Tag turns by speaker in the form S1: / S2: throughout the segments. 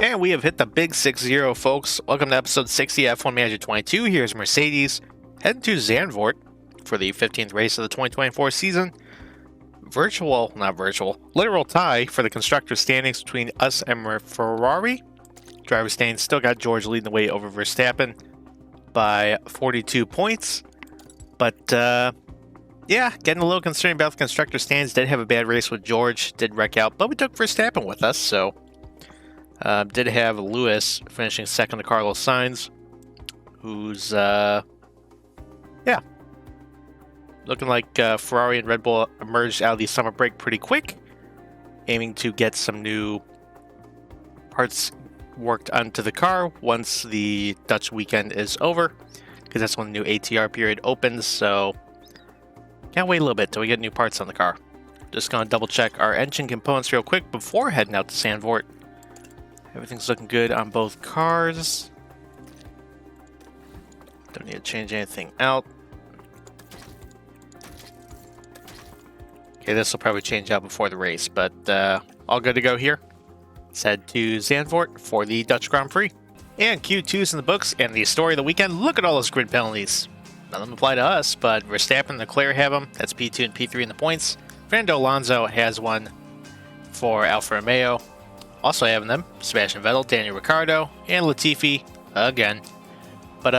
S1: And we have hit the big 6-0, folks. Welcome to episode 60 F1 Manager 22. Here's Mercedes heading to Zandvoort for the 15th race of the 2024 season. Literal tie for the constructor standings between us and Ferrari. Driver standings still got George leading the way over Verstappen by 42 points. But, yeah, getting a little concerned about the constructor standings. Did have a bad race with George, did wreck out, but we took Verstappen with us, so... did have Lewis finishing second to Carlos Sainz, who's, yeah, looking like Ferrari and Red Bull emerged out of the summer break pretty quick, aiming to get some new parts worked onto the car once the Dutch weekend is over, because that's when the new ATR period opens, so can't wait a little bit till we get new parts on the car. Just going to double check our engine components real quick before heading out to Zandvoort. Everything's looking good on both cars. Don't need to change anything out. Okay, this will probably change out before the race, but all good to go here. Let's head to Zandvoort for the Dutch Grand Prix. And Q2's in the books, and the story of the weekend. Look at all those grid penalties. None of them apply to us, but Verstappen and Leclerc have them. That's P2 and P3 in the points. Fernando Alonso has one for Alfa Romeo. Also having them, Sebastian Vettel, Daniel Ricciardo, and Latifi again. But,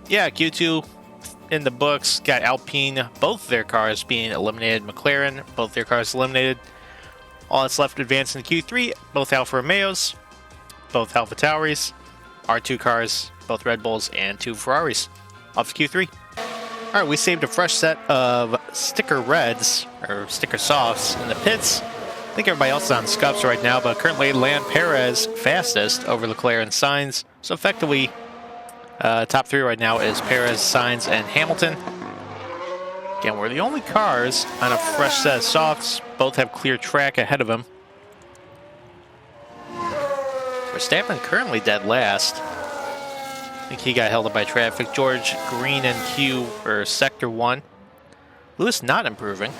S1: yeah, Q2 in the books, got Alpine, both their cars being eliminated. McLaren, both their cars eliminated. All that's left to advance in Q3, both Alfa Romeos, both Alfa Tauris, our two cars, both Red Bulls, and two Ferraris. Off to Q3. Alright, we saved a fresh set of sticker reds, or sticker softs, in the pits. I think everybody else is on scuffs right now, but currently Land Perez fastest over Leclerc and Sainz. So effectively, top three right now is Perez, Sainz, and Hamilton. Again, we're the only cars on a fresh set of softs. Both have clear track ahead of them. Verstappen currently dead last. I think he got held up by traffic. George, green and Q, or sector 1. Lewis not improving.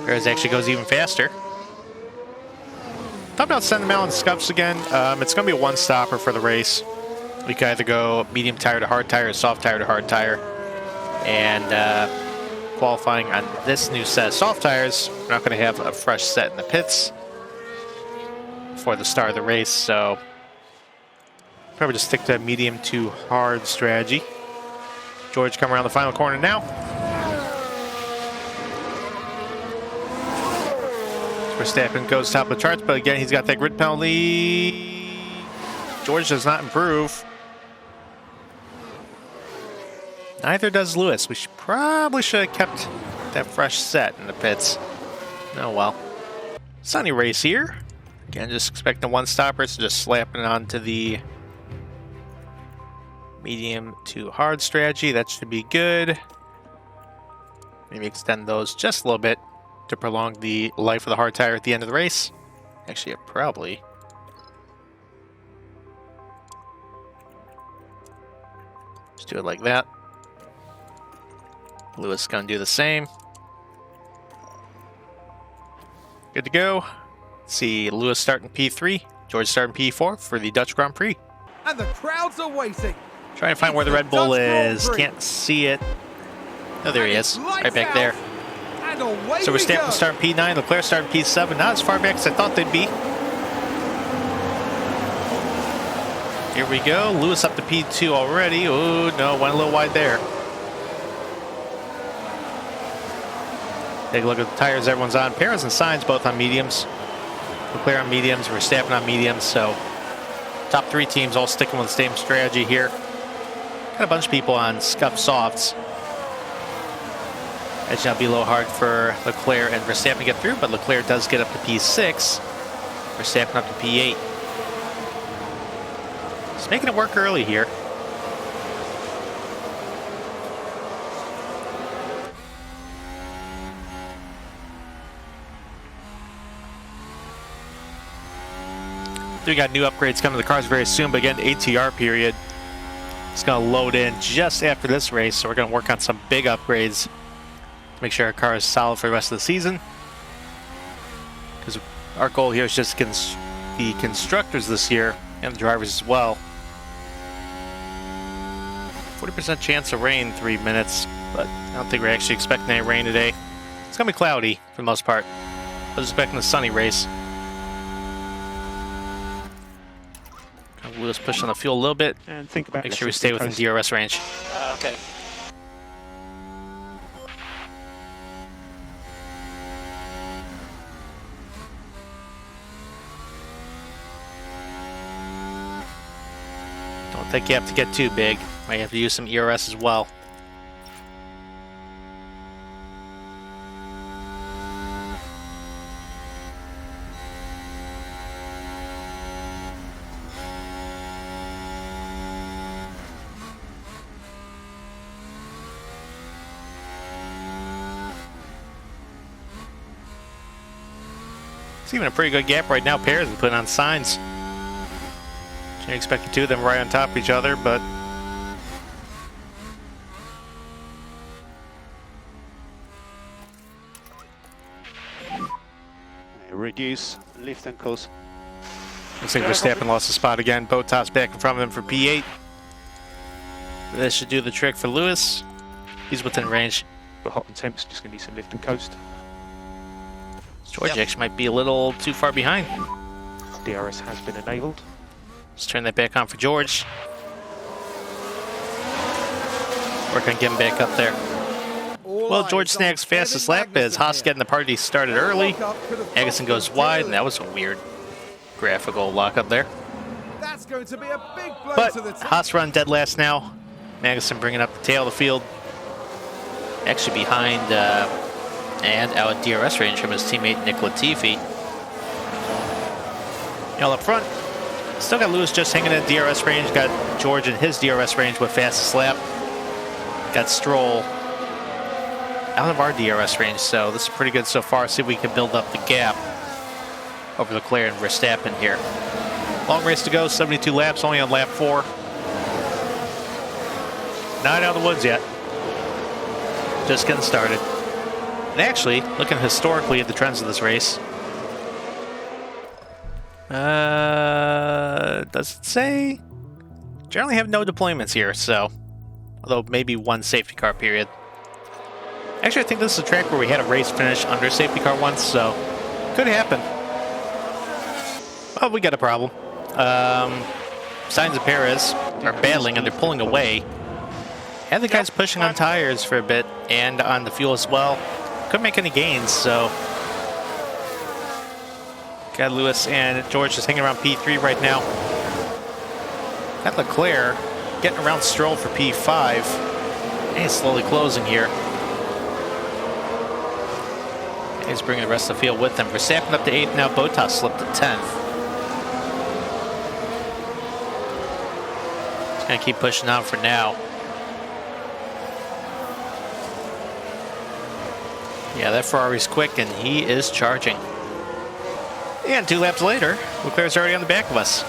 S1: Perez actually goes even faster. Thought about sending them out on scuffs again. It's going to be a one-stopper for the race. We could either go medium tire to hard tire or soft tire to hard tire. And qualifying on this new set of soft tires, we're not going to have a fresh set in the pits for the start of the race. So probably just stick to medium to hard strategy. George coming around the final corner now. Verstappen goes top of the charts, but again, he's got that grid penalty. George does not improve. Neither does Lewis. We probably should have kept that fresh set in the pits. Oh well. Sunny race here. Again, just expecting one stopper, so just slapping it onto the medium to hard strategy. That should be good. Maybe extend those just a little bit to prolong the life of the hard tire at the end of the race. Actually, probably. Just do it like that. Lewis is going to do the same. Good to go. Let's see, Lewis starting P3, George starting P4 for the Dutch Grand Prix.
S2: And the crowds are waiting.
S1: Trying to find where the Red Bull is. Can't see it. Oh, there he is. Right back there. So we're starting P9, Leclerc starting P7. Not as far back as I thought they'd be. Here we go. Lewis up to P2 already. Oh, no, went a little wide there. Take a look at the tires everyone's on. Perez and Sainz both on mediums. Leclerc on mediums. Verstappen on mediums. So top three teams all sticking with the same strategy here. Got a bunch of people on scuff softs. It should be a little hard for Leclerc and Verstappen to get through, but Leclerc does get up to P6. Verstappen up to P8. Just making it work early here. We got new upgrades coming to the cars very soon, but again, ATR period. It's going to load in just after this race, so we're going to work on some big upgrades to make sure our car is solid for the rest of the season. Because Our goal here is just the constructors this year and the drivers as well. 40% chance of rain 3 minutes, but I don't think we're actually expecting any rain today. It's gonna be cloudy for the most part, but expecting a sunny race. Lewis push on the fuel a little bit.
S3: And think about
S1: Make sure we stay within DRS range.
S3: Okay.
S1: Don't think you have to get too big. Might have to use some ERS as well. It's even a pretty good gap right now. Pairs are putting on signs. Can't expect the two of them right on top of each other, but
S3: Reduce lift ankles.
S1: looks like Verstappen lost a spot again. Bottas back in front of him for P8. This should do the trick for Lewis. He's within range.
S3: But hot and temps, just going to need some lift and coast.
S1: George actually might be a little too far behind.
S3: DRS has been enabled.
S1: Let's turn that back on for George. Work on getting back up there. Well, George snags fastest lap as Haas getting the party started early. Agassiz goes wide, and that was a weird graphical lockup there.
S2: That's going to be a big blow
S1: But
S2: to the team.
S1: Haas run dead last now. Magnussen bringing up the tail of the field. Actually behind and out of DRS range from his teammate Nick Latifi. All up front. Still got Lewis just hanging in DRS range. Got George in his DRS range with fastest lap. Got Stroll out of our DRS range, so this is pretty good so far. See if we can build up the gap over Leclerc and Verstappen here. Long race to go, 72 laps, only on lap 4. Not out of the woods yet. Just getting started. And actually, looking historically at the trends of this race, does it say? Generally have no deployments here, so although maybe one safety car period. Actually, I think this is a track where we had a race finish under safety car once, so could happen. Oh, we got a problem. Sainz and Perez are battling and they're pulling away. And the guys pushing on tires for a bit and on the fuel as well. Couldn't make any gains, so got Lewis and George just hanging around P3 right now. Got Leclerc getting around Stroll for P5. And he's slowly closing here. He's bringing the rest of the field with him. Verstappen up to 8th now. Bottas slipped to 10th. He's going to keep pushing on for now. Yeah, that Ferrari's quick, and he is charging. And 2 laps later, Leclerc's already on the back of us.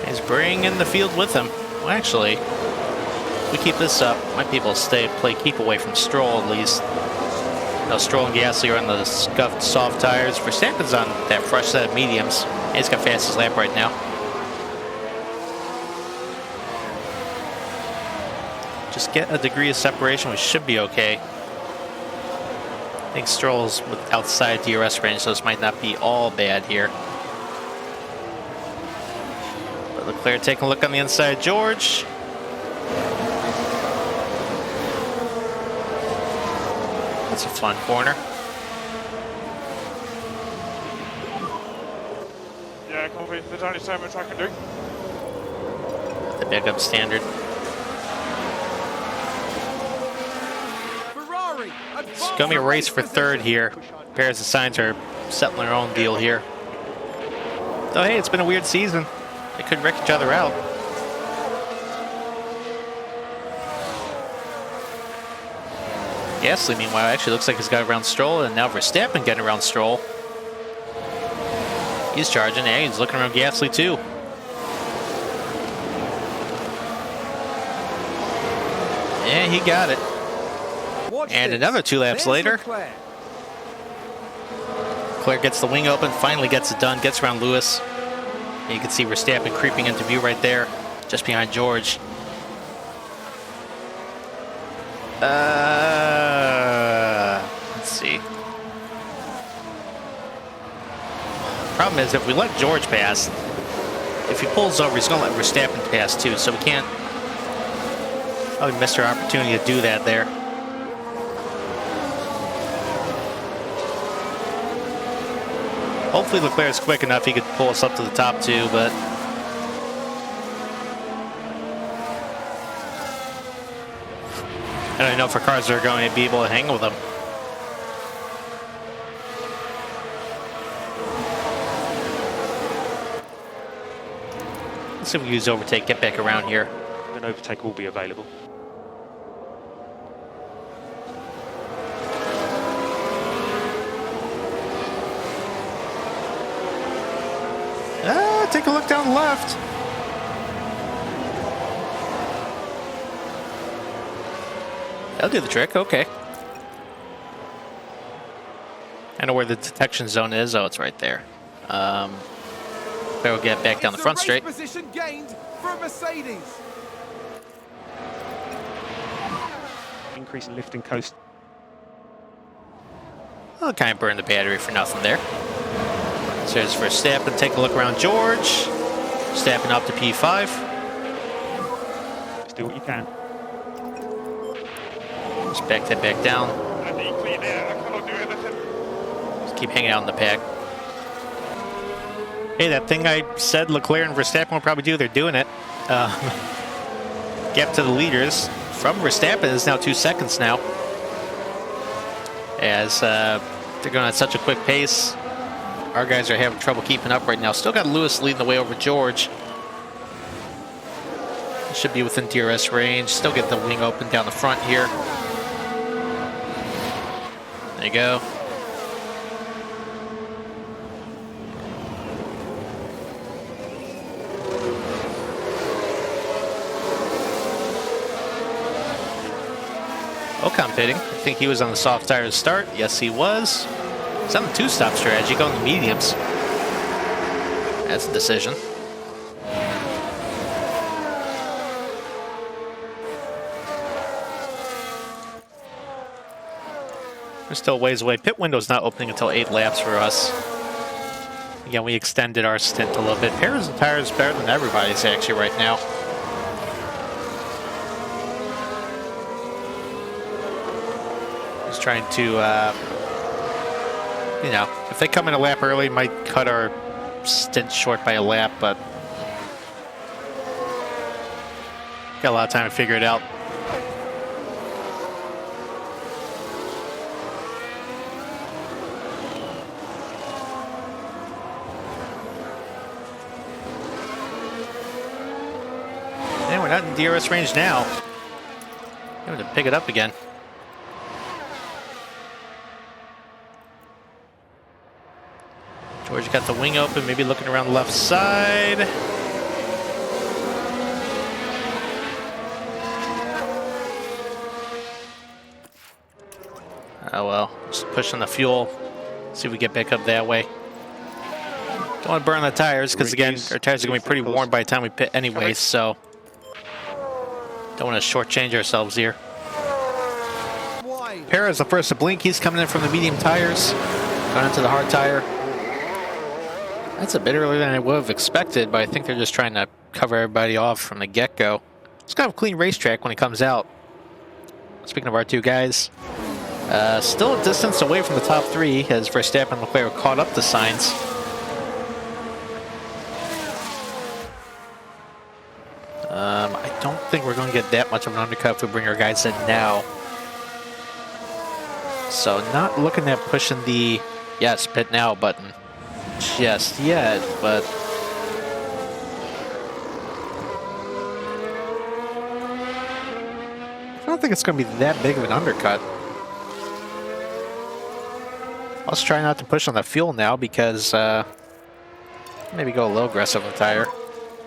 S1: He's bringing the field with him. Well, actually, if we keep this up, might be able to play keep away from Stroll at least. Now Stroll and Gasly are on the scuffed soft tires. Verstappen's on that fresh set of mediums. And he's got fastest lap right now. Just get a degree of separation, we should be okay. I think Stroll's outside DRS range, so this might not be all bad here. But Leclerc taking a look on the inside. George. That's a fun corner.
S4: Yeah, confident there's only so much I can do.
S1: The backup standard.
S2: Ferrari,
S1: It's going to be a race for 3rd here. Perez and Sainz are settling their own deal here. Though, hey, it's been a weird season. They could wreck each other out. Gasly, meanwhile, actually looks like he's got around Stroll, and now Verstappen getting around Stroll. He's charging. Hey, he's looking around Gasly, too. Yeah, he got it.
S2: Watch
S1: And
S2: this.
S1: another 2 laps
S2: There's
S1: later.
S2: Leclerc.
S1: Leclerc gets the wing open, finally gets it done, gets around Lewis. And you can see Verstappen creeping into view right there, just behind George. Let's see. Problem is, if we let George pass, if he pulls over, he's going to let Verstappen pass too, so we can't. Oh, we missed our opportunity to do that there. Hopefully Leclerc's quick enough he could pull us up to the top too, but I don't know if our cars are going to be able to hang with them. Let's see if we use overtake, get back around here.
S3: An overtake will be available.
S1: Take a look down left. That'll do the trick, okay. I know where the detection zone is. Oh, it's right there. We'll get back down the front straight.
S2: Position gained for Mercedes.
S3: Increase in lift and coast.
S1: I'll kind of burn the battery for nothing there. So there's Verstappen. Take a look around George. Stepping up to P5.
S3: Just do what you can.
S1: Just back that back down.
S4: I need clean air. I cannot do anything.
S1: Just keep hanging out in the pack. Hey, that thing I said Leclerc and Verstappen will probably do, they're doing it. Gap to the leaders from Verstappen is now 2 seconds now. As they're going at such a quick pace. Our guys are having trouble keeping up right now. Still got Lewis leading the way over George. Should be within DRS range. Still get the wing open down the front here. There you go. Ocon pitting. I think he was on the soft tire to start. Yes, he was. He's on the 2-stop strategy, going to mediums. That's a decision. We're still a ways away. Pit window's not opening until 8 laps for us. Again, we extended our stint a little bit. Perez' tire is better than everybody's actually right now. Just trying to, you know, if they come in a lap early, might cut our stint short by a lap, but got a lot of time to figure it out. And we're not in DRS range now. I'm going to pick it up again. George got the wing open, maybe looking around the left side. Oh well, just pushing the fuel. See if we get back up that way. Don't want to burn the tires because again, our tires are going to be pretty worn by the time we pit anyway, so don't want to shortchange ourselves here. Perez the first to blink. He's coming in from the medium tires, going into the hard tire. That's a bit earlier than I would have expected, but I think they're just trying to cover everybody off from the get-go. It's kind of a clean racetrack when it comes out. Speaking of our 2 guys, still a distance away from the top 3 as Verstappen and Leclerc caught up to Sainz. I don't think we're going to get that much of an undercut if we bring our guys in now. So not looking at pushing the yes, pit now button just yet, but I don't think it's going to be that big of an undercut. Let's try not to push on the fuel now because maybe go a little aggressive on the tire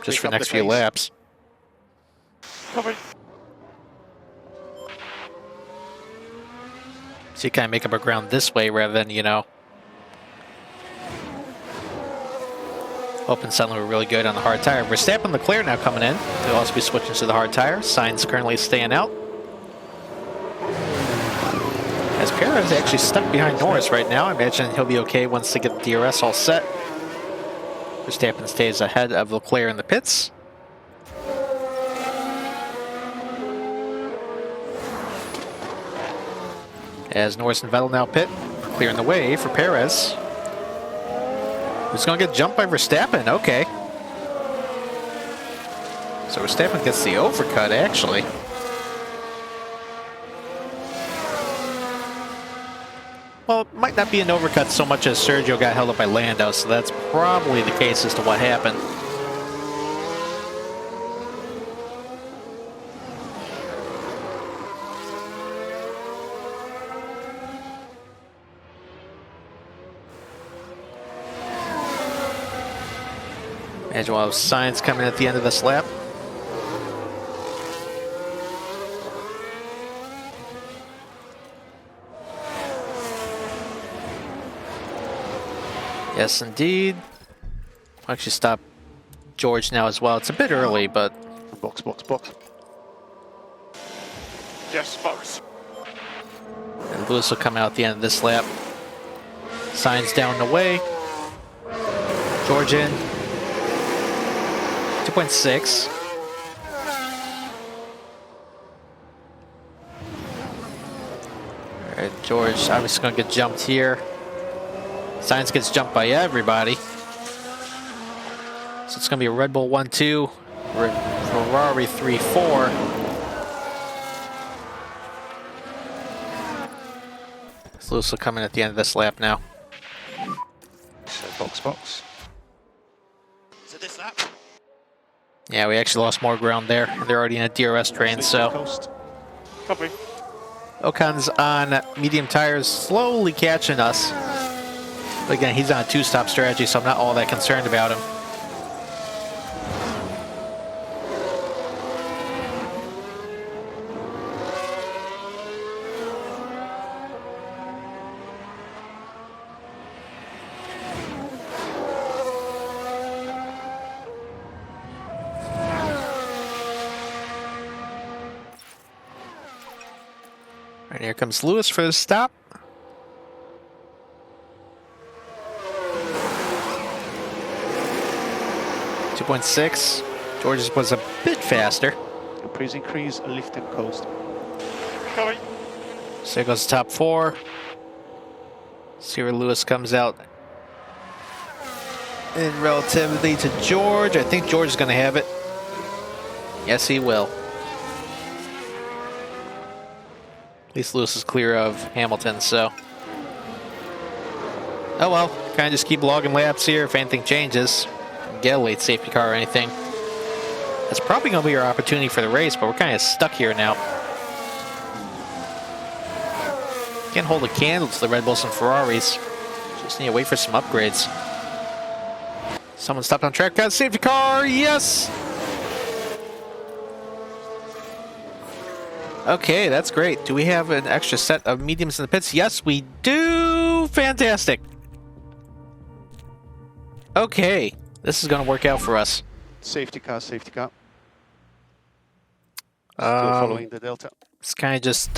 S1: just for the next few laps.
S4: Copy.
S1: So you kind of make up our ground this way rather than, you know, hoping suddenly we're really good on the hard tire. Verstappen and Leclerc now coming in. They'll also be switching to the hard tire. Sainz currently staying out. As Perez actually stuck behind Norris right now. I imagine he'll be okay once they get the DRS all set. Verstappen stays ahead of Leclerc in the pits. As Norris and Vettel now pit, clearing the way for Perez. Who's going to get jumped by Verstappen? Okay. So Verstappen gets the overcut, actually. Well, it might not be an overcut so much as Sergio got held up by Lando, so that's probably the case as to what happened. Imagine we'll have Sainz coming at the end of this lap. Yes, indeed. I'll actually stop George now as well. It's a bit early, but...
S3: Box, box, box.
S4: Yes, box.
S1: And Lewis will come out at the end of this lap. Sainz down the way. George in. 2.6. Alright, George obviously going to get jumped here. Sainz gets jumped by everybody. So it's going to be a Red Bull 1-2, Ferrari 3-4. Lewis will come in at the end of this lap now.
S3: So box, box.
S4: So this lap?
S1: Yeah, we actually lost more ground there. They're already in a DRS train, so...
S3: Coast.
S4: Copy.
S1: Ocon's on medium tires, slowly catching us. But again, he's on a two-stop strategy, so I'm not all that concerned about him. And here comes Lewis for the stop. .6. George's was a bit faster.
S3: Please increase, lift and coast.
S4: Copy.
S1: So here goes the top four. See where Lewis comes out. In relativity to George. I think George is going to have it. Yes, he will. At least Lewis is clear of Hamilton, so. Oh well, kind of just keep logging laps here if anything changes. Get a late safety car or anything. That's probably going to be our opportunity for the race, but we're kind of stuck here now. Can't hold a candle to the Red Bulls and Ferraris. Just need to wait for some upgrades. Someone stopped on track. Got a safety car. Yes! Okay, that's great. Do we have an extra set of mediums in the pits? Yes, we do. Fantastic. Okay. This is going to work out for us.
S3: Safety car, safety car. Still following the Delta.
S1: Let's kind of just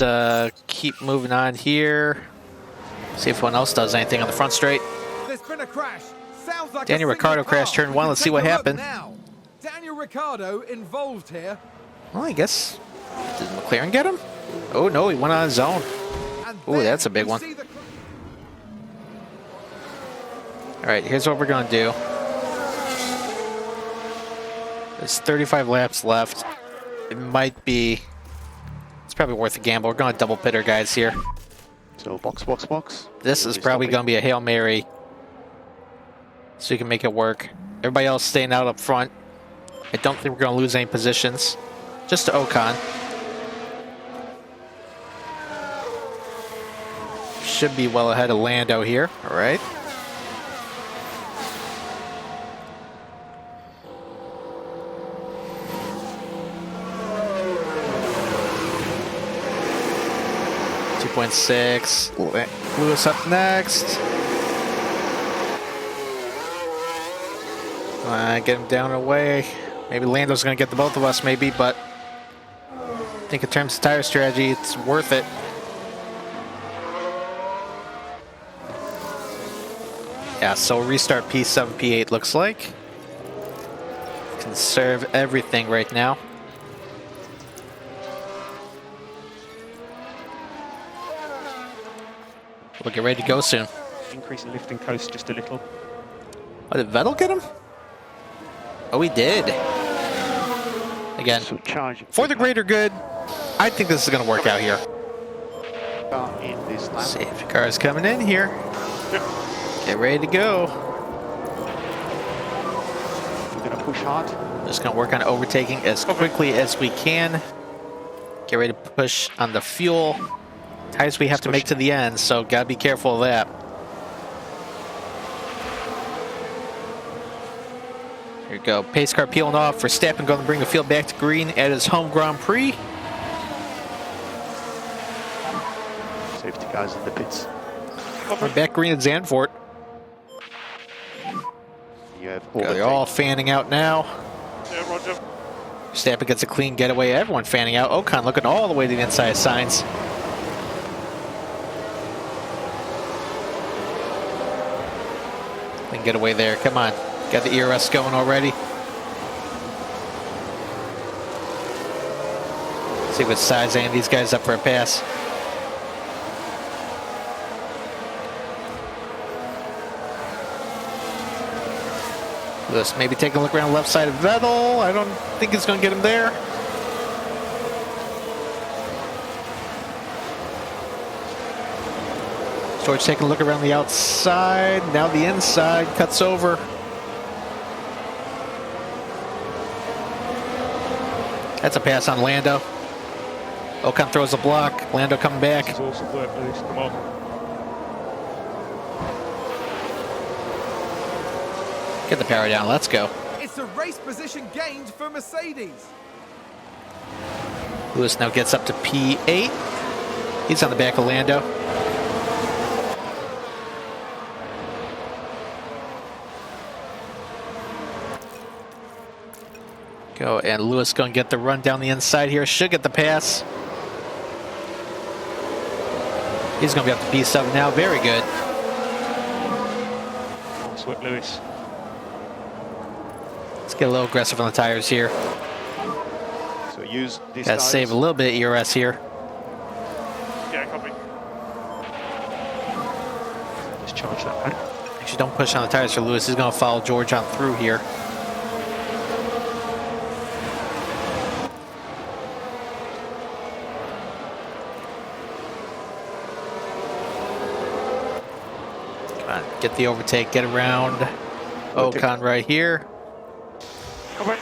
S1: keep moving on here. See if anyone else does anything on the front straight.
S2: There's been a crash. Sounds like
S1: Daniel
S2: a single
S1: Ricciardo crashed
S2: car.
S1: turn one.
S2: We
S1: Let's
S2: can
S1: see what
S2: take a look
S1: happened.
S2: now. Daniel Ricciardo involved here.
S1: Well, I guess. Did McLaren get him? Oh, no, he went on his own. Oh, that's a big one. All right, here's what we're going to do. There's 35 laps left. It might be... It's probably worth a gamble. We're going to double pit our guys here.
S3: So box, box, box.
S1: This is probably going to be a Hail Mary. So you can make it work. Everybody else staying out up front. I don't think we're going to lose any positions. Just to Ocon. Should be well ahead of Lando here. All right. 1.6. Lewis up next. Get him down and away. Maybe Lando's going to get the both of us, maybe, but I think in terms of tire strategy, it's worth it. Yeah, so restart P7, P8 looks like. Conserve everything right now. We'll get ready to go soon.
S3: Increase in lift and coast just a little.
S1: Oh, did Vettel get him? Oh, he did. Again,
S3: So charge
S1: for the greater good, I think this is going to work out here.
S3: in this lap.
S1: Safety car is coming in here. Get ready to go.
S3: We're going to push hard.
S1: Just going to work on overtaking as quickly as we can. Get ready to push on the fuel. Tires we have to make to the end, so got to be careful of that. Here we go. Pace car peeling off. Verstappen going to bring the field back to green at his home Grand Prix.
S3: Safety cars in the pits.
S1: We're back green at Zandvoort.
S3: You have
S1: Okay, they're all fanning out now.
S4: Yeah, roger.
S1: Verstappen gets a clean getaway. Everyone fanning out. Ocon looking all the way to the inside of signs. Clean getaway there. Come on. Got the ERS going already. See what size any of these guys up for a pass. Lewis maybe taking a look around the left side of Vettel. I don't think it's going to get him there. George taking a look around the outside. Now the inside cuts over. That's a pass on Lando. Ocon throws a block. Lando coming back.
S4: This is awesome work, Lewis. Come on.
S1: Get the power down. Let's go.
S2: It's a race position gained for Mercedes.
S1: Lewis now gets up to P8. He's on the back of Lando. Go, and Lewis going to get the run down the inside here. Should get the pass. He's going to be up to P7 now. Very good.
S4: Nice work, Lewis.
S1: Let's get a little aggressive on the tires here.
S3: So use this.
S1: Got to save a little bit of ERS here.
S4: Yeah, copy.
S3: Just charge that pack.
S1: Actually, don't push on the tires for Lewis. He's going to follow George on through here. Come on, get the overtake, get around Ocon right here.
S4: Copy.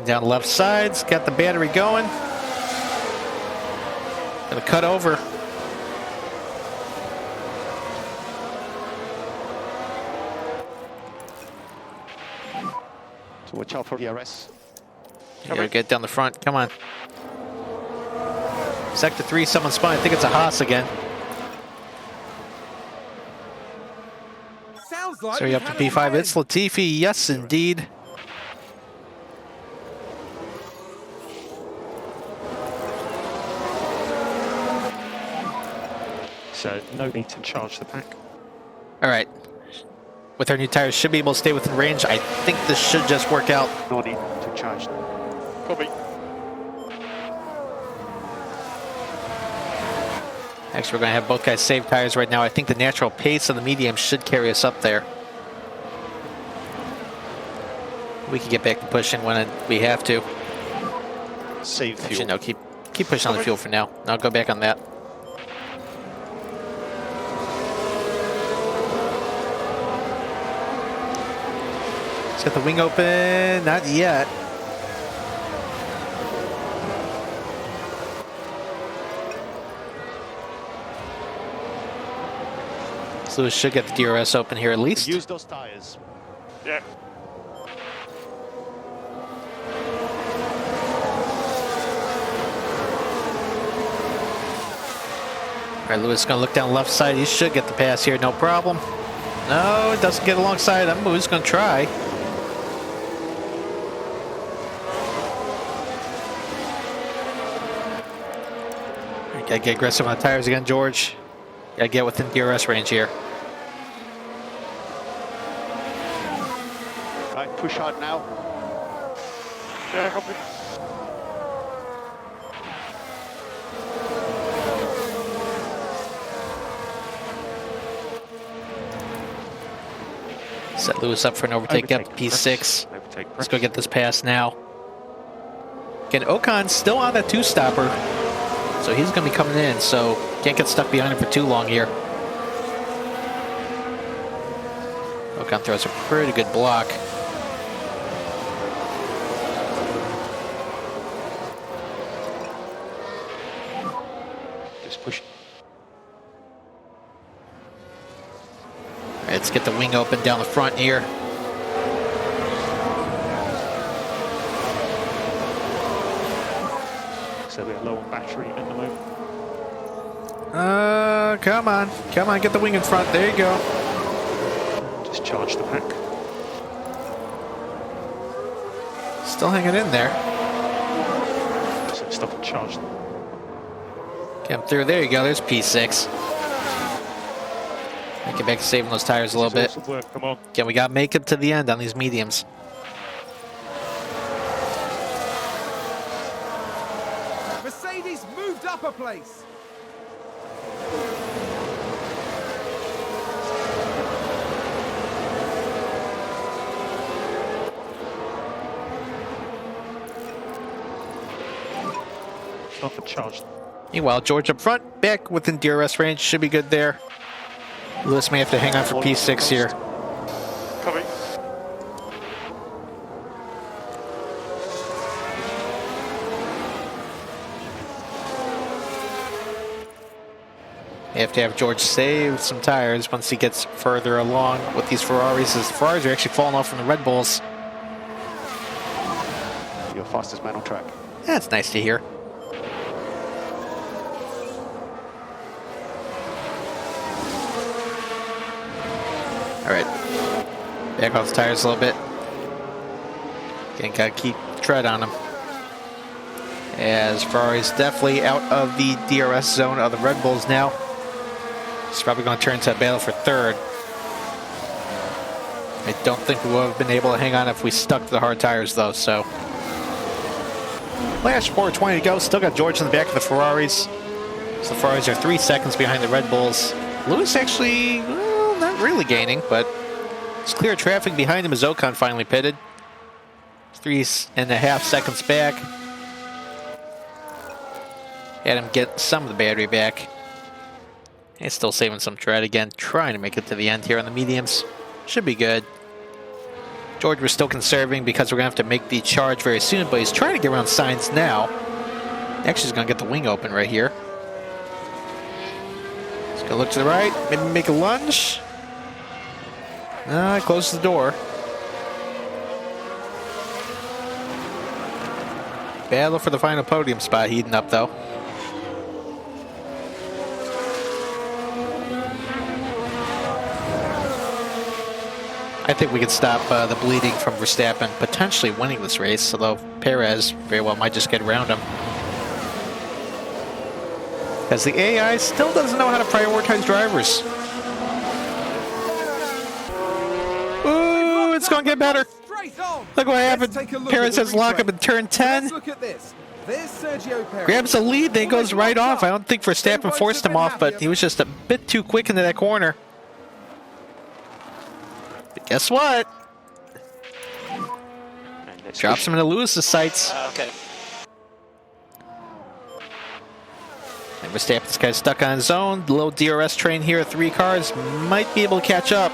S1: Down the left sides, got the battery going. Gonna cut over.
S3: So watch out for the ERS.
S1: You gotta get down the front, come on. Sector 3, someone spun. I think it's a Haas again.
S2: Sounds like
S1: So you're
S2: we've
S1: up to
S2: had a
S1: P5.
S2: win.
S1: It's Latifi, yes indeed.
S3: So no need to charge the pack.
S1: All right. With our new tires, should be able to stay within range. I think this should just work out.
S3: No need to charge them.
S4: Copy.
S1: Actually, we're going to have both guys save tires right now. I think the natural pace of the medium should carry us up there. We can get back to pushing when we have to.
S3: Save fuel.
S1: Actually, no, keep pushing on the fuel for now. I'll go back on that. Let's get the wing open. Not yet. Lewis should get the DRS open here at least.
S3: Use those tires.
S4: Yeah.
S1: Alright, Lewis is going to look down the left side. He should get the pass here, no problem. No, it doesn't get alongside. I'm just going to try. Gotta get aggressive on the tires again, George. Gotta get within DRS range here.
S3: Right, push hard now.
S4: Yeah, copy.
S1: Set Lewis up for an overtake up to P6.
S3: Overtake
S1: Let's go get this pass now. Again, Ocon's still on that two-stopper. So he's going to be coming in, so can't get stuck behind him for too long here. Ocon throws a pretty good block.
S3: Just push.
S1: All right, let's get the wing open down the front here.
S3: So we're low on battery at the moment.
S1: Come on. Come on, get the wing in front. There you go.
S3: Just charge the pack.
S1: Still hanging in there.
S3: So stop and charge them.
S1: Get him through. There you go. There's P6. Get back to saving those tires a little bit.
S3: Awesome work. Come on.
S1: Again, we got to make it to the end on these mediums.
S2: Mercedes moved up a place.
S3: Stop and charge them.
S1: Meanwhile, George up front, back within DRS range. Should be good there. Lewis may have to hang on for P6 here.
S4: Copy.
S1: You have to have George save some tires once he gets further along with these Ferraris, as the Ferraris are actually falling off from the Red Bulls.
S3: You're fastest man on track.
S1: That's nice to hear. All right, back off the tires a little bit. Again, gotta keep tread on them. As Ferrari's definitely out of the DRS zone of the Red Bulls now. It's probably going to turn into a battle for third. I don't think we would have been able to hang on if we stuck to the hard tires, though, so. Last 4:20 to go. Still got George in the back of the Ferraris. So the Ferraris are 3 seconds behind the Red Bulls. Lewis actually, well, not really gaining, but it's clear traffic behind him as Ocon finally pitted. 3.5 seconds back. Had him get some of the battery back. He's still saving some tread again, trying to make it to the end here on the mediums. Should be good. George was still conserving because we're going to have to make the charge very soon, but he's trying to get around Sainz now. Actually, he's going to get the wing open right here. He's going to look to the right, maybe make a lunge. Closes the door. Battle for the final podium spot heating up, though. I think we could stop the bleeding from Verstappen potentially winning this race, although Perez very well might just get around him. Because the AI still doesn't know how to prioritize drivers. Ooh, it's going to get better. Look what happened. Perez has lockup in turn 10.
S2: Look at this. There's Sergio Perez.
S1: Grabs the lead, then he goes right off. I don't think Verstappen forced him off, but he was just a bit too quick into that corner. But guess what? Drops him into Lewis's sights.
S4: Okay.
S1: And Verstappen's kind of stuck on his own. The little DRS train here, 3 cars, might be able to catch up.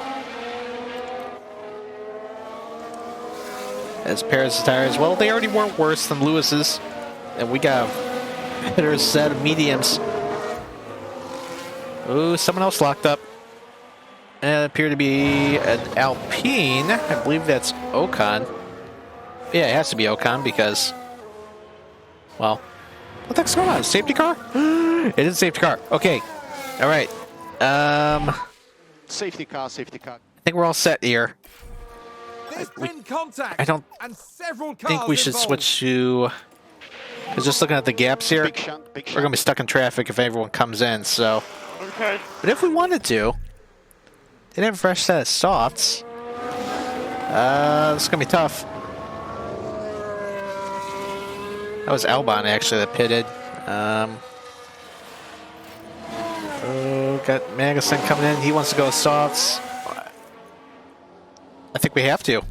S1: As Perez's tires, well, they already weren't worse than Lewis's. And we got a better set of mediums. Ooh, someone else locked up. And it appeared to be an Alpine. I believe that's Ocon. Yeah, it has to be Ocon because, well, what the heck's going on? Safety car? It is a safety car. Okay. All right. I
S3: Safety car, safety car.
S1: think we're all set here.
S2: There's been contact.
S1: I don't
S2: and several
S1: I
S2: cars
S1: think we should
S2: involved.
S1: switch to... Because just looking at the gaps here,
S3: Big shunt, big
S1: we're going to be
S3: shunt.
S1: stuck in traffic if everyone comes in, so...
S4: Okay.
S1: But if we wanted to, they'd have a fresh set of softs. This is going to be tough. That was Albon, actually, that pitted. Got Magnussen coming in. He wants to go with softs. I think we have to.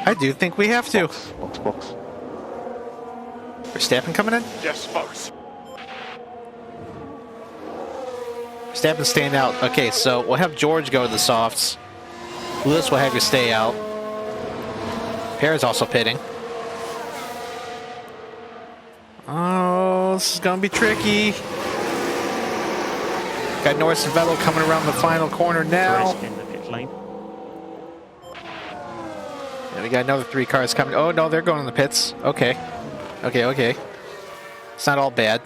S1: I do think we have to.
S3: Box.
S1: Verstappen coming in?
S4: Yes, box.
S1: Verstappen staying out. Okay, so we'll have George go to the softs. Lewis will have you stay out. Perez also pitting. Oh, this is going to be tricky. Got Norris and Vettel coming around the final corner now.
S3: Perez in the pit lane.
S1: And we got another 3 cars coming. Oh, no, they're going in the pits. Okay. Okay. It's not all bad.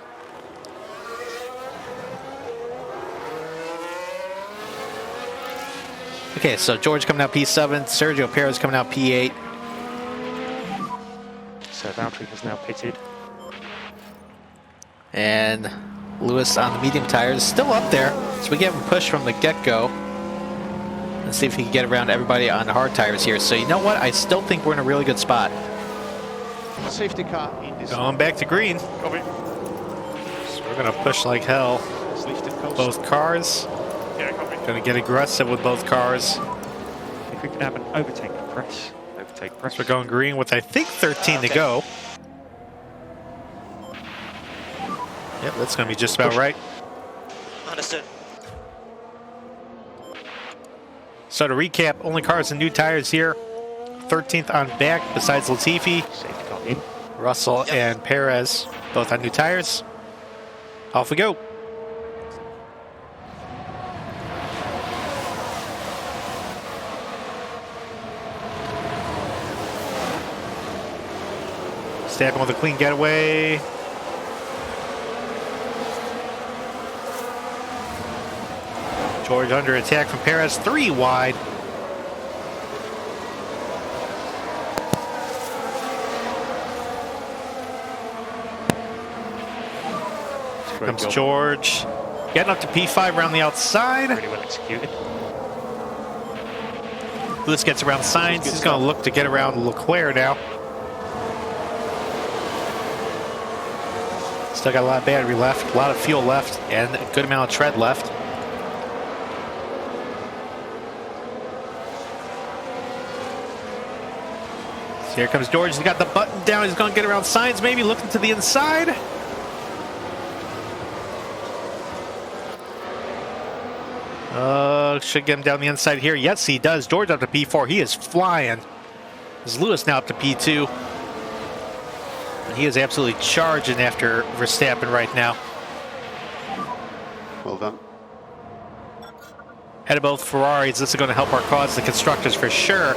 S1: Okay, so George coming out P7, Sergio Perez coming out P8.
S3: So Valtteri has now pitted.
S1: And Lewis on the medium tires, still up there. So we get him pushed from the get-go. Let's see if he can get around everybody on the hard tires here. So you know what? I still think we're in a really good spot.
S3: Safety car in this.
S1: Going back to green.
S4: Copy.
S1: So we're going to push like hell.
S3: It's lifted coast.
S1: Both cars.
S4: Yeah, copy.
S1: Going to get aggressive with both cars.
S3: If we could have an overtake press. Overtake press.
S1: So we're going green with, I think, 13 to go. Yep, that's going to be just about right.
S5: Understood.
S1: So to recap, only cars and new tires here. 13th on back besides Latifi.
S3: Safety car in.
S1: Russell and Perez, both on new tires. Off we go. Stapping with a clean getaway. George under attack from Perez, 3 wide. Here comes George. Getting up to P5 around the outside.
S3: Really well executed.
S1: Lewis gets around Sainz. He's going to look to get around Leclerc now. Still got a lot of battery left, a lot of fuel left, and a good amount of tread left. So here comes George. He's got the button down. He's going to get around Sainz, maybe looking to the inside. Should get him down the inside here. Yes, he does. George up to P4. He is flying. Is Lewis now up to P2. And he is absolutely charging after Verstappen right now.
S3: Well done.
S1: Ahead of both Ferraris. This is going to help our cause, the constructors, for sure.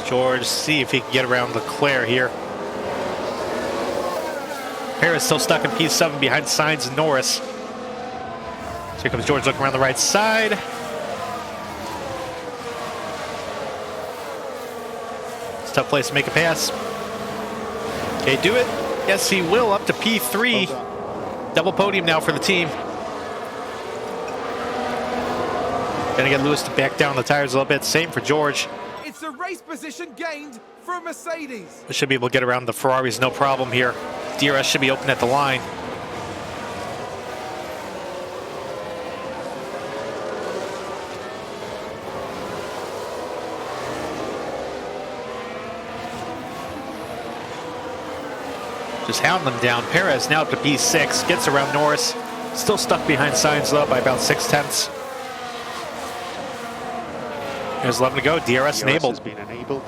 S1: George, see if he can get around Leclerc here. Perez still stuck in P7 behind Sainz and Norris. So here comes George looking around the right side. It's a tough place to make a pass. Okay, do it. Yes, he will, up to P3. Double podium now for the team. Gonna get Lewis to back down the tires a little bit. Same for George.
S2: It's a race position gained for Mercedes.
S1: We should be able to get around the Ferraris, no problem here. DRS should be open at the line. Just hounding them down. Perez now up to P6, gets around Norris. Still stuck behind Sainz though by about 6/10. There's 11 to go. DRS enabled.
S3: has been enabled.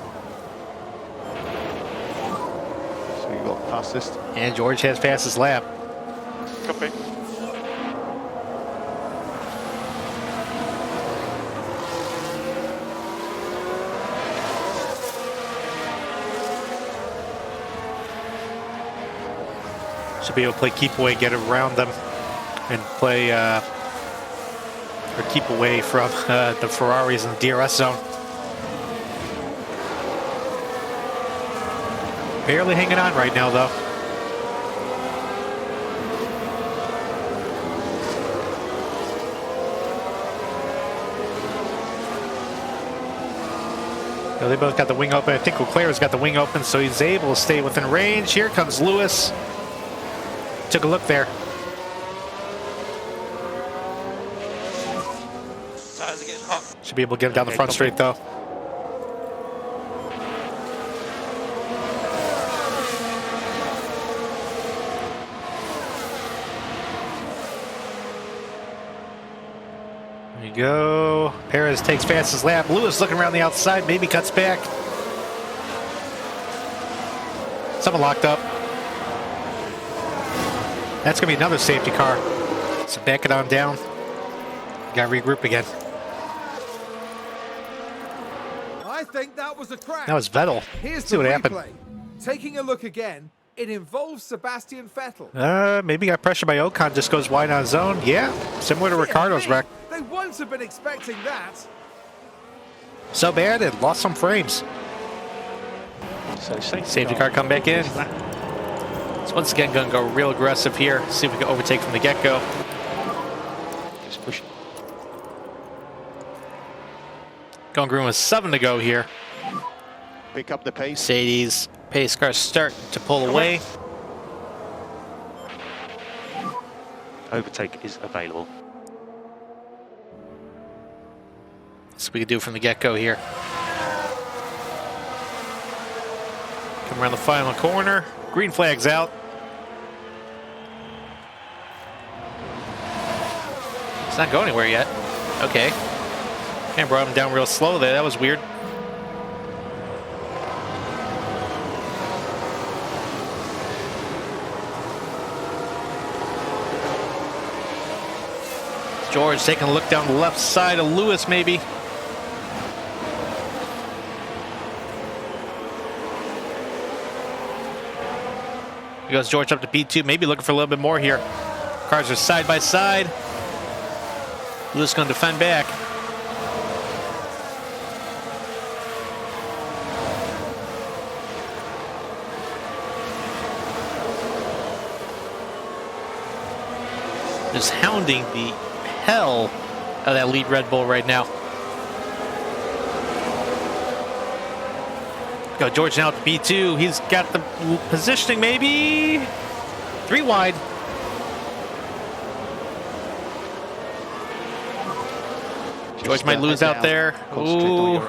S3: So you got fastest.
S1: And George has fastest lap.
S4: Copy.
S1: Should be able to play keep away, get around them, and play or keep away from the Ferraris in the DRS zone. Barely hanging on right now, though. So they both got the wing open. I think Leclerc's got the wing open, so he's able to stay within range. Here comes Lewis. Took a look there.
S5: Tires are getting hot.
S1: Should be able to get him down the front straight, though. There you go. Perez takes fastest lap. Lewis looking around the outside, maybe cuts back. Someone locked up. That's going to be another safety car. So back it on down. Got to regroup again.
S2: I think that was a crash.
S1: That was Vettel.
S2: Here's
S1: Let's see
S2: the
S1: what happened.
S2: replay. Taking a look again, it involves Sebastian Vettel.
S1: Maybe got pressured by Ocon, just goes wide on his own. Yeah, similar to Ricardo's wreck.
S2: They won't have been expecting that.
S1: So bad, it lost some frames.
S3: So
S1: Safety car come back in. So once again, going to go real aggressive here. See if we can overtake from the get-go.
S3: Just push.
S1: Going green with 7 to go here.
S6: Pick up the pace.
S1: Mercedes pace car start to pull away.
S3: Overtake is available.
S1: So we can do from the get-go here. Come around the final corner. Green flag's out. It's not going anywhere yet. Okay. And brought him down real slow there. That was weird. George taking a look down the left side of Lewis, maybe. Here goes George up to P2, maybe looking for a little bit more here. Cars are side by side. Lewis going to defend back. Just hounding the hell out of that lead Red Bull right now. Go George now to B2. He's got the positioning, maybe 3 wide. George might lose out there. Ooh.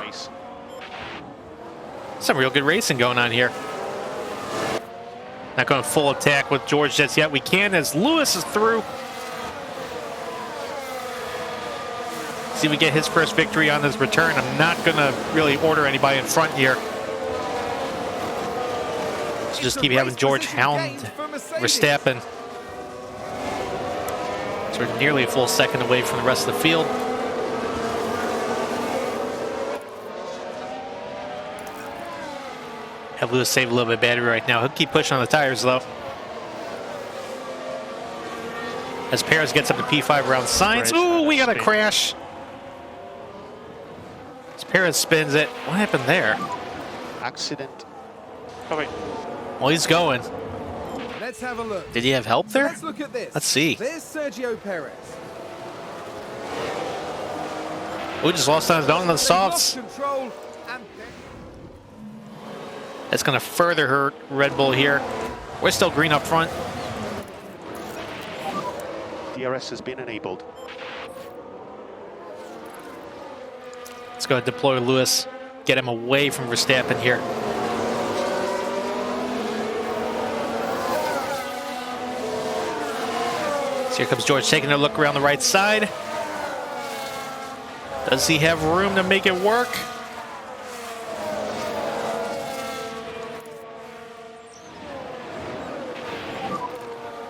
S1: Some real good racing going on here. Not going full attack with George just yet. We can as Lewis is through. See if we get his first victory on his return. I'm not going to really order anybody in front here. So just keep having George hound Verstappen. So we're nearly a full second away from the rest of the field. Have Lewis save a little bit of battery right now. He'll keep pushing on the tires though. As Perez gets up to P5 around Sainz. Ooh, we got a crash. As Perez spins it. What happened there?
S6: Accident.
S4: Oh, wait.
S1: Well, he's going.
S2: Let's have a look.
S1: Did he have help there?
S2: Let's look at this.
S1: Let's see.
S2: There's Sergio Perez.
S1: We just lost on his own on the
S2: They lost
S1: softs.
S2: control and
S1: That's going to further hurt Red Bull here. We're still green up front.
S6: DRS has been enabled.
S1: Let's go deploy Lewis. Get him away from Verstappen here. So here comes George taking a look around the right side. Does he have room to make it work?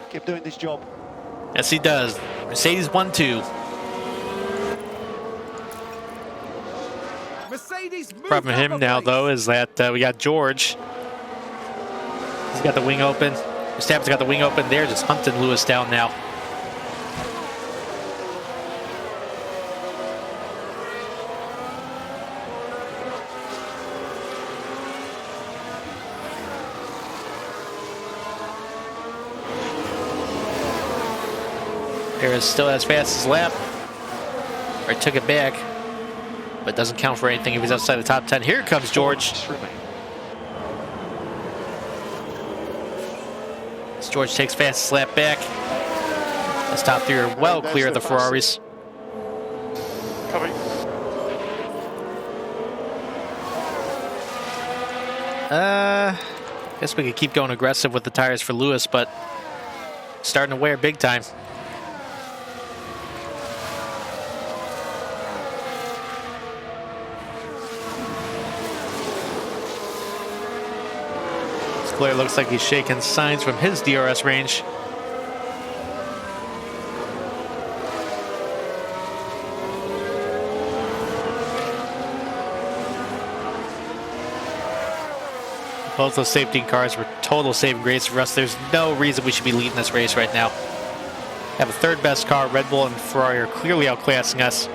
S6: Keep doing this job.
S1: Yes, he does. Mercedes 1-2.
S2: Mercedes moved
S1: Problem with
S2: up
S1: him
S2: a
S1: now,
S2: place.
S1: though, is that we got George. He's got the wing open. Verstappen's got the wing open there, just hunting Lewis down now. Perez still has fastest lap. Or took it back. But doesn't count for anything if he's outside the top 10. Here comes George. As George takes fastest lap back. His top three are well clear of the Ferraris.
S4: Copy.
S1: Guess we could keep going aggressive with the tires for Lewis, but starting to wear big time. Claire looks like he's shaking signs from his DRS range. Both those safety cars were total saving grace for us. There's no reason we should be leading this race right now. Have a third best car. Red Bull and Ferrari are clearly outclassing us.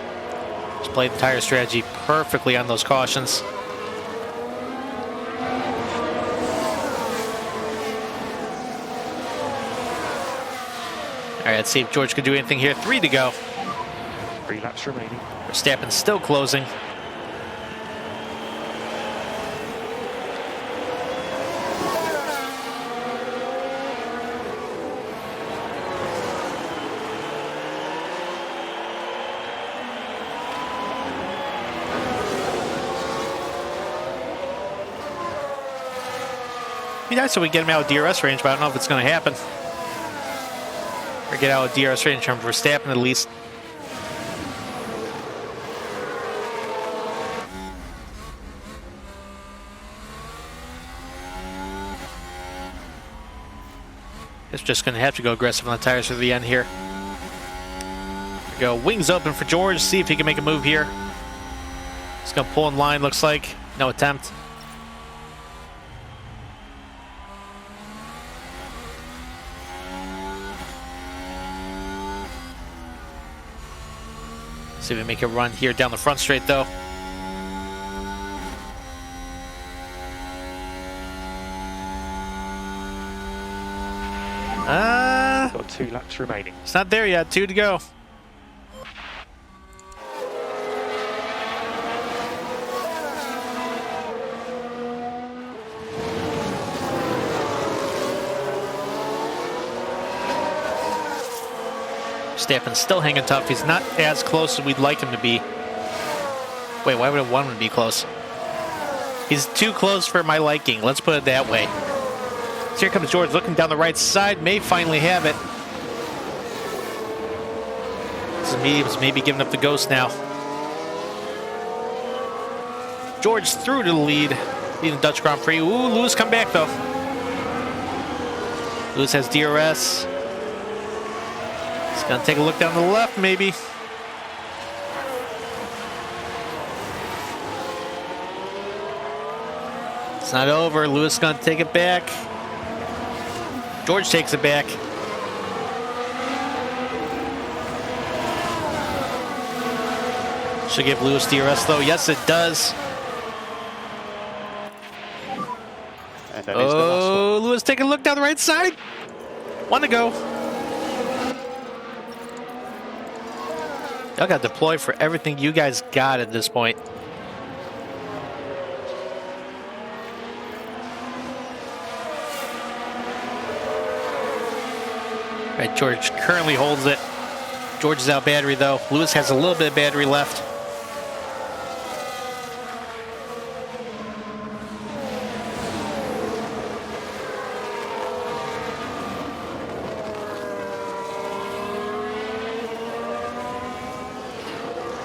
S1: Just played the tire strategy perfectly on those cautions. All right, let's see if George can do anything here. 3 to go.
S3: 3 laps remaining.
S1: Verstappen's still closing. Be nice if we get him out of DRS range, but I don't know if it's going to happen. Or get out of DRS range from Verstappen at least. It's just going to have to go aggressive on the tires for the end here. There we go. Wings open for George. See if he can make a move here. He's going to pull in line, looks like. No attempt. See if we make a run here down the front straight, though.
S3: Got 2 laps remaining.
S1: It's not there yet. 2 to go. Verstappen's still hanging tough. He's not as close as we'd like him to be. Wait, why would I want him to be close? He's too close for my liking. Let's put it that way. So here comes George looking down the right side. May finally have it. This is maybe giving up the ghost now. George through to the lead. Leading the Dutch Grand Prix. Ooh, Lewis come back though. Lewis has DRS. He's gonna take a look down to the left, maybe. It's not over. Lewis gonna take it back. George takes it back. Should give Lewis DRS though. Yes, it does.
S6: And that is the last one.
S1: Oh, Lewis taking a look down the right side. 1 to go. Y'all got to deploy for everything you guys got at this point. Right, George currently holds it. George is out battery though. Lewis has a little bit of battery left.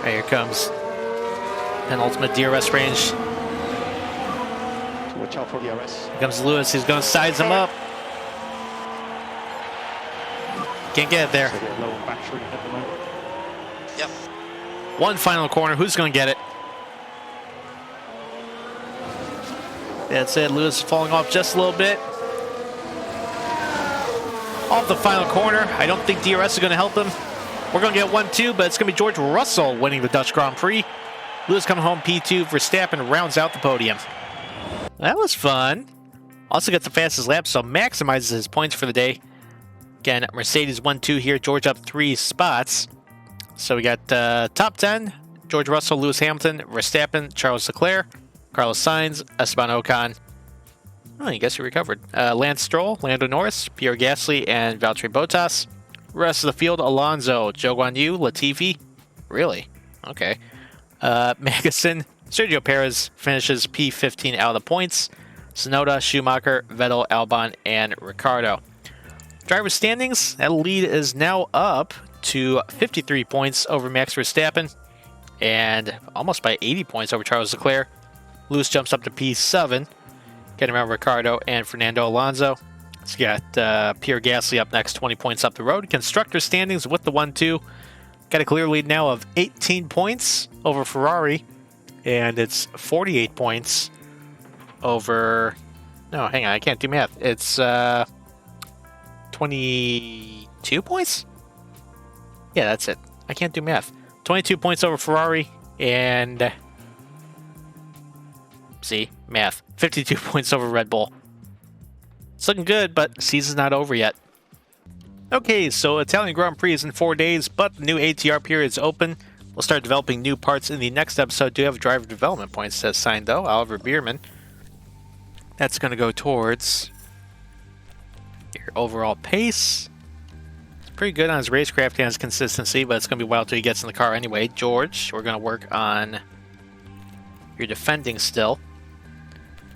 S1: Right, here comes penultimate DRS range.
S6: So watch out for the DRS.
S1: Here comes Lewis. He's going to size him up. Can't get it there.
S6: So they're low on battery at the moment.
S5: Yep.
S1: One final corner. Who's going to get it? That's it. Lewis is falling off just a little bit. off the final corner. I don't think DRS is going to help him. We're going to get 1-2, but it's going to be George Russell winning the Dutch Grand Prix. Lewis coming home P2. Verstappen rounds out the podium. That was fun. Also gets the fastest lap, so maximizes his points for the day. Again, Mercedes 1-2 here. George up 3 spots. So we got top 10. George Russell, Lewis Hamilton, Verstappen, Charles Leclerc, Carlos Sainz, Esteban Ocon. Oh, I guess he recovered. Lance Stroll, Lando Norris, Pierre Gasly, and Valtteri Bottas. Rest of the field, Alonso, Zhou Guanyu, Latifi. Really? Okay. Magnussen, Sergio Perez finishes P15 out of the points. Tsunoda, Schumacher, Vettel, Albon, and Ricciardo. Driver standings, that lead is now up to 53 points over Max Verstappen and almost by 80 points over Charles Leclerc. Lewis jumps up to P7, getting around Ricciardo and Fernando Alonso. So you got Pierre Gasly up next, 20 points up the road. Constructor standings with the 1-2. Got a clear lead now of 18 points over Ferrari, and it's 48 points over... No, hang on, I can't do math. It's 22 points? Yeah, that's it. I can't do math. 22 points over Ferrari, and... See, math. 52 points over Red Bull. It's looking good, but season's not over yet. Okay, so Italian Grand Prix is in 4 days, but the new ATR period is open. We'll start developing new parts in the next episode. Do have driver development points assigned, though. Oliver Bierman. That's going to go towards your overall pace. It's pretty good on his racecraft and his consistency, but it's going to be a while till he gets in the car anyway. George, we're going to work on your defending still,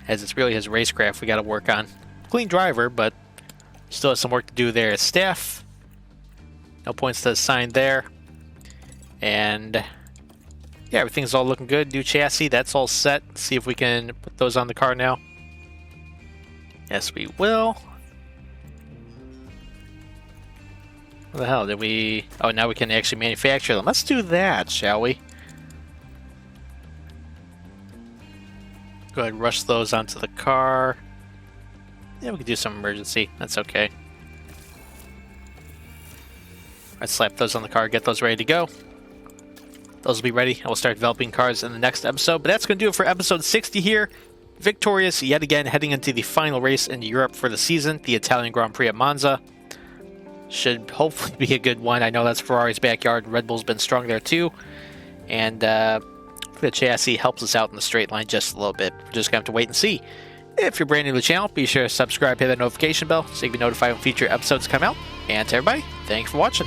S1: as it's really his racecraft we got to work on. Clean driver, but still has some work to do there. Staff, no points to assign there. And yeah, everything's all looking good. New chassis, that's all set. See if we can put those on the car now. Yes, we will. What the hell did we... Oh, now we can actually manufacture them. Let's do that, shall we? Go ahead and rush those onto the car. Yeah, we could do some emergency. That's okay. Let's slap those on the car, get those ready to go. Those will be ready, and we'll start developing cars in the next episode. But that's going to do it for episode 60 here. Victorious yet again, heading into the final race in Europe for the season, the Italian Grand Prix at Monza. Should hopefully be a good one. I know that's Ferrari's backyard. Red Bull's been strong there too. And the chassis helps us out in the straight line just a little bit. We're just going to have to wait and see. If you're brand new to the channel, be sure to subscribe, hit that notification bell so you can be notified when future episodes come out. And to everybody, thanks for watching.